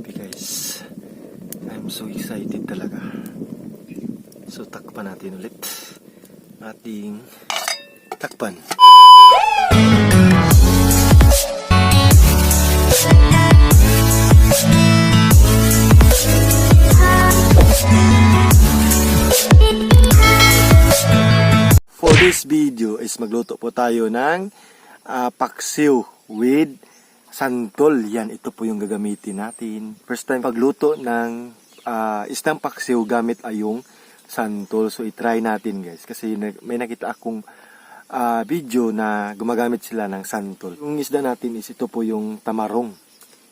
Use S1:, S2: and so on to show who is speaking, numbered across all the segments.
S1: Grabe guys, I'm so excited talaga. So takpan natin ulit. Ating takpan. For this video is magluto po tayo ng paksiw with santol. Yan, ito po yung gagamitin natin. First time pagluto ng isdang paksiw gamit ay yung santol. So i-try natin guys. Kasi may nakita akong video na gumagamit sila ng santol. Yung isda natin is ito po yung tamarong.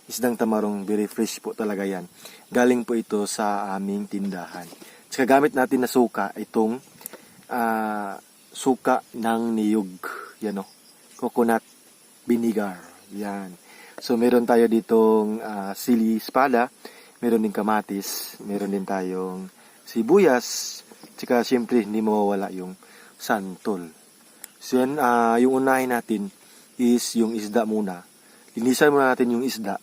S1: Isdang tamarong, very fresh po talaga yan. Galing po ito sa aming tindahan. Tsaka gamit natin na suka, itong suka ng niyog. Yan o. Coconut vinegar. Yan. So, meron tayo ditong sili espada. Meron din kamatis. Meron din tayong sibuyas. Tsaka, siyempre, hindi mawawala yung santol. So, yan, yung unahin natin is yung isda muna. Linisan muna natin yung isda.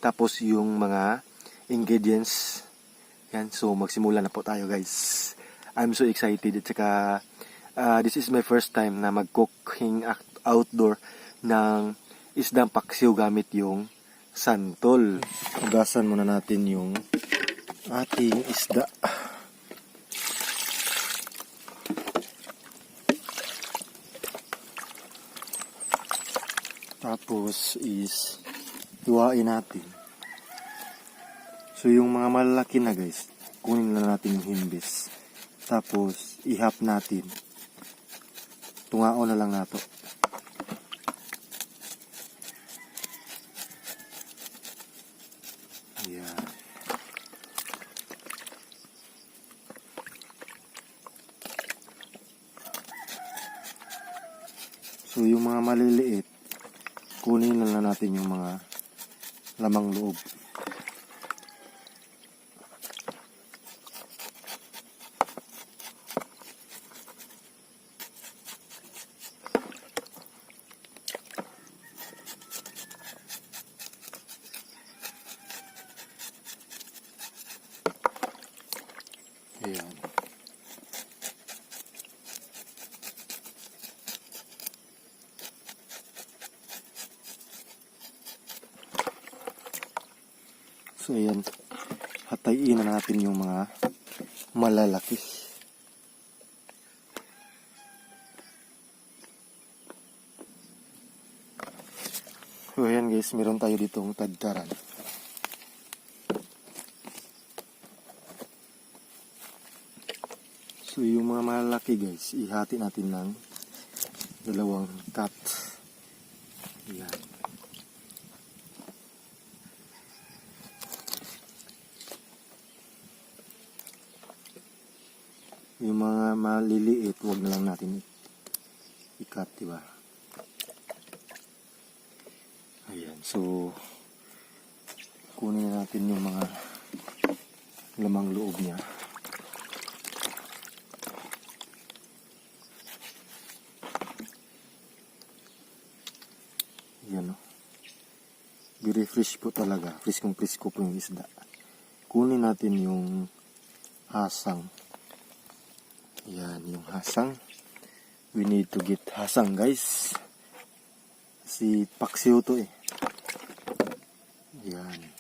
S1: Tapos, yung mga ingredients. Yan. So, magsimula na po tayo, guys. I'm so excited. At saka, this is my first time na mag-cooking outdoor ng isdang paksiw gamit yung santol. Hugasan muna natin yung ating isda. Tapos is hiwain natin. So yung mga malalaki na guys, kunin na natin yung himbis. Tapos ihap natin. Tungao na lang nato. Ayan. So yung mga maliliit, kunin na lang natin yung mga lamang loob. Ayan. So ayan, hatayin na natin yung mga malalaki. So ayan guys, meron tayo ditong tadtaran. So yung mga malalaki guys, ihati natin ng dalawang cut. Ayan. Yung mga maliliit, huwag na lang natin i-cut, diba? Ayan, so kunin natin yung mga lamang loob niya. Yan o. Very fresh po talaga. Friskong frisko po yung isda. Kunin natin yung hasang. Yan, yung hasang. We need to get hasang guys. Si paksiw to eh. Yan.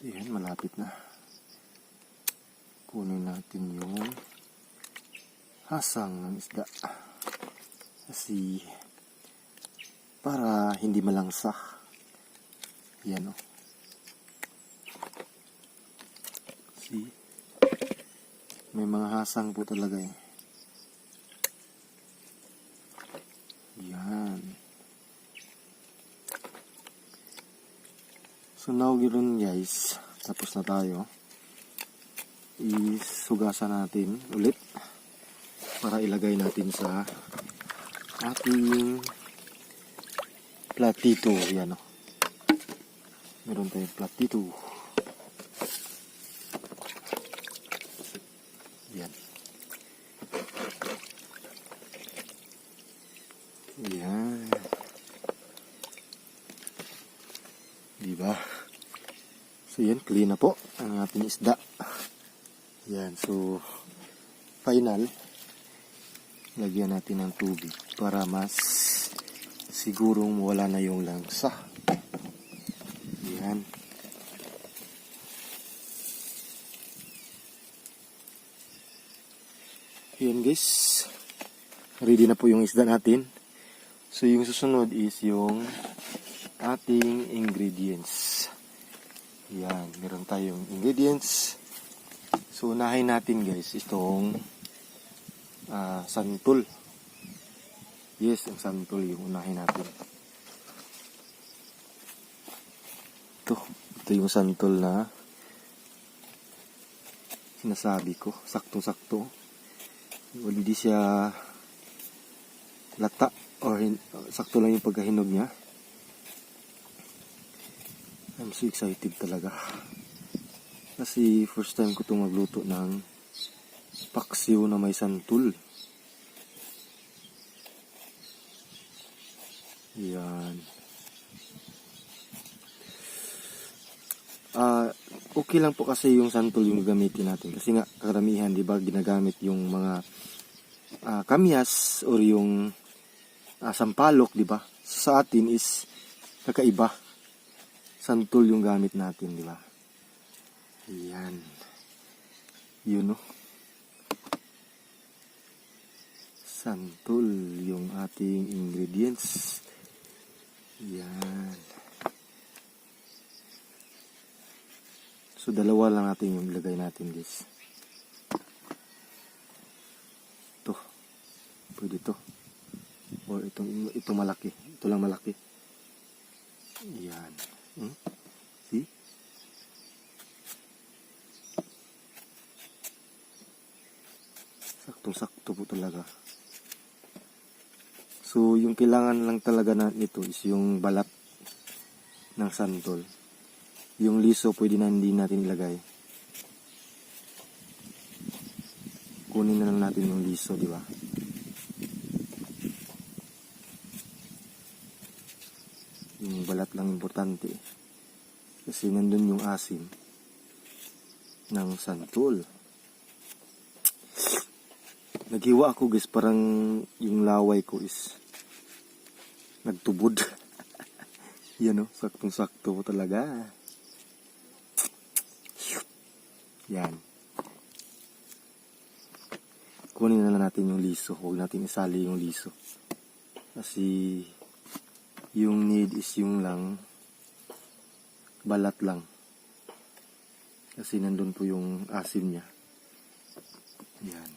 S1: Ayan, malapit na. Kunin natin yung hasang ng isda. Kasi para hindi malangsa. Ayan o. See? May mga hasang po talaga eh. Ayan. So now ganoon guys, tapos na tayo. Isugasan natin ulit para ilagay natin sa ating platito. Yan o. Meron tayong platito. Yan. Yan. Diba? So yan, clean na po ang ating isda. Yan, so final, lagyan natin ng tubig para mas sigurong wala na yung langsa. Yan. Yan guys, ready na po yung isda natin. So yung susunod is yung ating ingredients. Yan, meron tayong ingredients. So unahin natin guys itong santol. Yes, ang santol yung unahin natin. Ito yung santol na sinasabi ko, saktong-sakto. Hindi siya lata or sakto lang yung pagkahinog niya. I'm so excited talaga. Kasi first time ko itong magluto ng paksiw na may santol. Yan. Okay lang po kasi yung santol yung gagamitin natin. Kasi nga karamihan, di ba, ginagamit yung mga kamyas or yung sampalok, di ba? So, sa atin is kakaiba. Santol yung gamit natin, di ba? Ayan. Yun, no? Santol yung ating ingredients. Ayan. So, dalawa lang natin yung ilagay natin, guys. Ito. Pwede ito. Or itong malaki. Ito lang malaki. Ayan. See? Saktong-sakto po talaga. So, yung kailangan lang talaga nito is yung balat ng santol. Yung liso, pwede na hindi natin ilagay. Kunin na lang natin yung liso, di ba? Yung balat lang importante. Kasi nandun yung asim ng santol. Naghiwa ako guys, parang yung laway ko is nagtubod. Yan o, saktong-sakto po talaga. Yan. Kunin na lang natin yung liso. Huwag natin isali yung liso. Kasi yung need is yung lang balat lang. Kasi nandun po yung asim niya. Yan.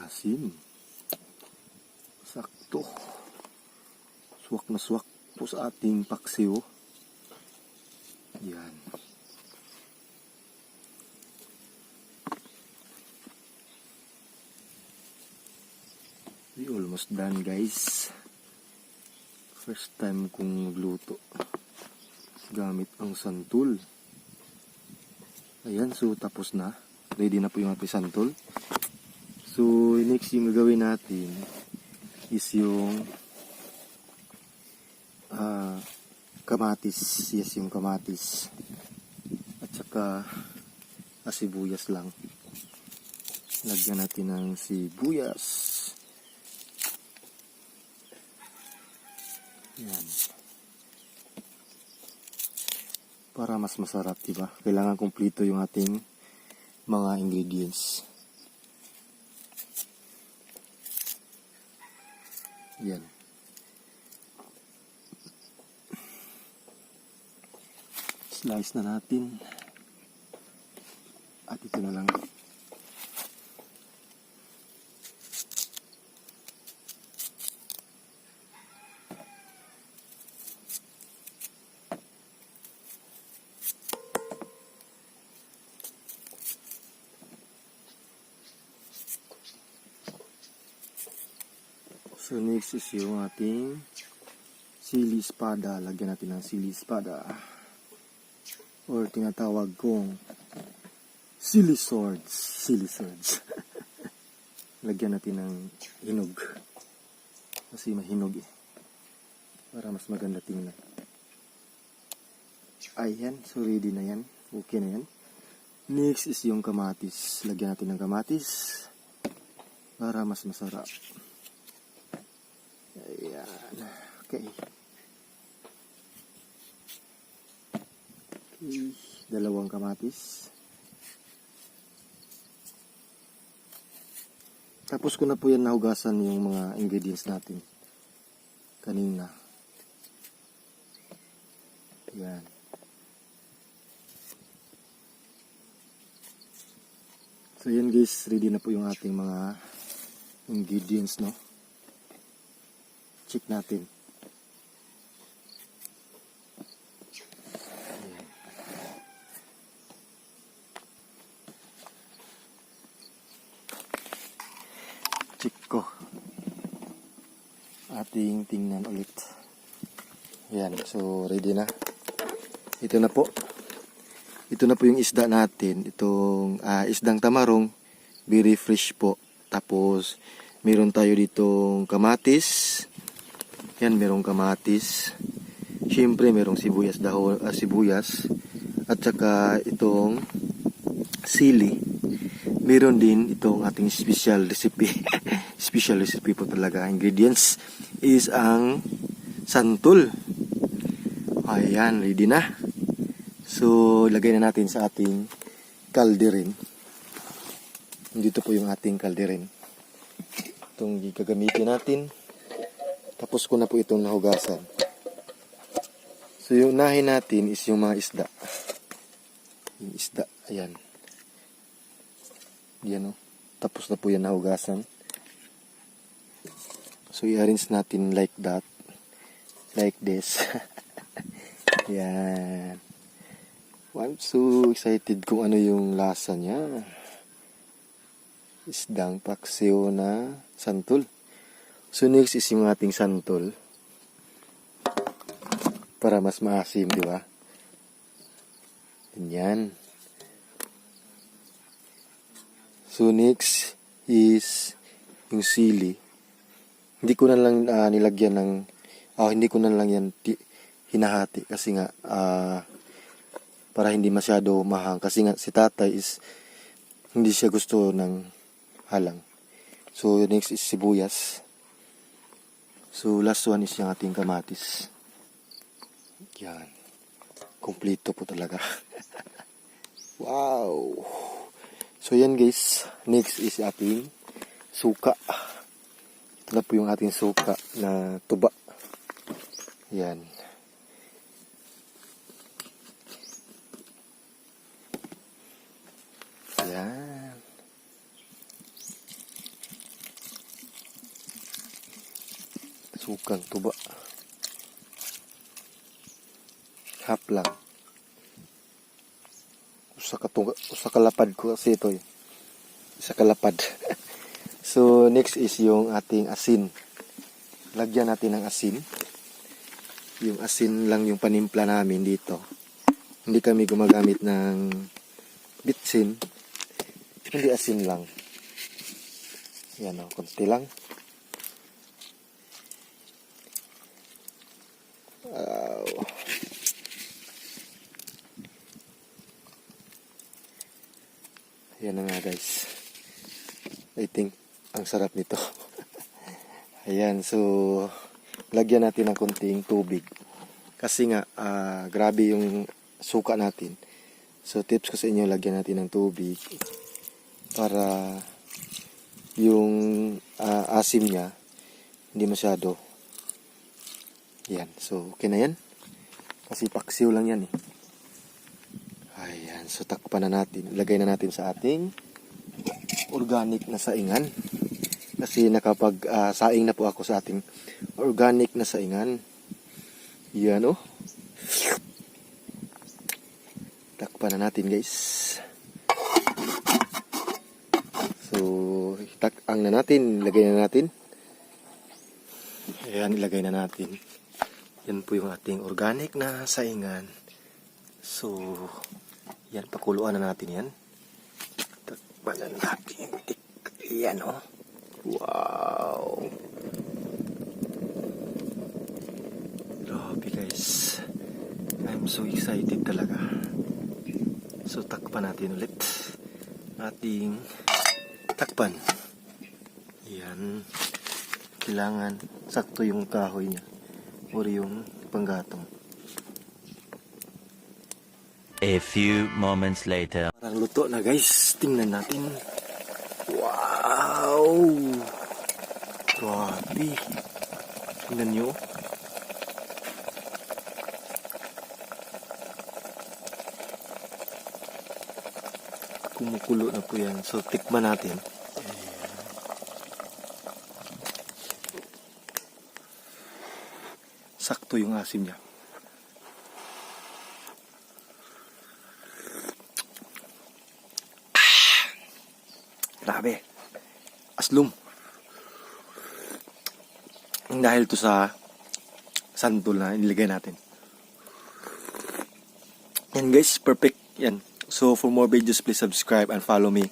S1: Asim. Sakto. Swak na swak po sa ating paksiw. Yan. We almost done guys. First time kong magluto gamit ang santol. Ayan, so tapos na. Ready na po yung ating santol. So next yung gagawin natin is yung kamatis. Yes, yung kamatis. At saka sibuyas lang. Lagyan natin ng sibuyas. Yan. Para mas masarap, diba? Kailangan kumpleto yung ating mga ingredients. Yan. Slice na natin. At ito na lang. So next is yung ating sili espada. Lagyan natin ng sili espada. Or tinatawag kong sili swords. Sili swords. Lagyan natin ng hinog. Kasi mahinog eh. Para mas maganda tingnan. Ayan. So ready na yan. Okay na yan. Next is yung kamatis. Lagyan natin ng kamatis. Para mas masarap. Ayan. Okay. Okay. Dalawang kamatis. Tapos ko na po yan nahugasan yung mga ingredients natin. Kanina. Ayan. So yan guys, ready na po yung ating mga ingredients, no? Check natin. Ayan. Check ko. Ating tingnan ulit. Ayan, so ready na. Ito na po. Ito na po yung isda natin. Itong isdang tamarong. Very fresh po. Tapos, meron tayo ditong kamatis. Yan, merong kamatis. Siyempre, merong sibuyas, sibuyas. At saka itong sili. Meron din itong ating special recipe. Special recipe po talaga. Ingredients is ang santol. Ayan, ready na. So, lagay na natin sa ating kalderin. Dito po yung ating kalderin. Itong gagamitin natin. Tapos ko na po itong nahugasan. So, yung unahin natin is yung mga isda. Yung isda, ayan. Yan o. Tapos na po yan nahugasan. So, i-arrange natin like that. Like this. Yan. I'm so excited kung ano yung lasa niya. Isdang paksiw na santol. So next is yung ating santol. Para mas maasim, di ba? Ganyan. So next is yung sili. Hindi ko na lang nilagyan ng hindi ko na lang yan hinahati kasi nga para hindi masyado mahang. Kasi nga si tatay is hindi siya gusto ng halang. So next is sibuyas. So last one is yung ating kamatis. Yan. Kompleto po talaga. Wow! So yan guys. Next is ating suka. Ito na po yung ating suka na tuba. Yan. Yan. Sukang tuba. Half lang. Usa kalapad ko kasi ito eh. Isa kalapad. So next is yung ating asin. Lagyan natin ng asin. Yung asin lang yung panimpla namin dito. Hindi kami gumagamit ng bitsin. Hindi asin lang. Yan o, konti lang. Wow. Yan na nga guys. I think ang sarap nito. Ayan, so lagyan natin ng konting tubig. Kasi nga, grabe yung suka natin. So tips ko sa inyo, lagyan natin ng tubig para yung asim niya hindi masyado. Yan, so okay na yan. Kasi paksiw lang yan eh. Ayan, so takpan na natin. Ilagay na natin sa ating organic na saingan. Kasi saing na po ako sa ating organic na saingan. Yan oh. Takpan na natin guys. So, ang na natin. Lagay na natin. Ayan, ilagay na natin. Yan po yung ating organic na saingan. So, yan, pakuluan na natin yan. Takpan na natin. Yan, oh. Wow. Grabe, guys. I'm so excited talaga. So, takpan natin ulit. Ating takpan. Yan. Kailangan sakto yung kahoy niya. O yung panggatong.
S2: A few moments later.
S1: Parang luto na, guys. Tingnan natin. Wow! Grabe. Tingnan nyo. Kumukulo na po yan. So, tikman natin. Sakto yung asim niya. Grabe. Aslum. Dahil to sa santol na inilagay natin. Yan guys, perfect. Yan. So for more videos, please subscribe and follow me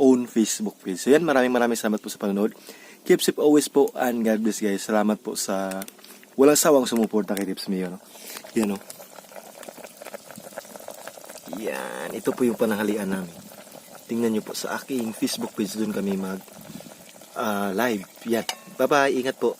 S1: on Facebook page. So yan, maraming salamat po sa panonood. Keep safe always po and God bless guys. Salamat po sa walang sawang sumuporta kay Tips Mio. No? Yan o. Yan. Ito po yung pananghalian namin. Tingnan nyo po sa aking Facebook page. Doon kami mag live. Yan. Bye bye. Ingat po.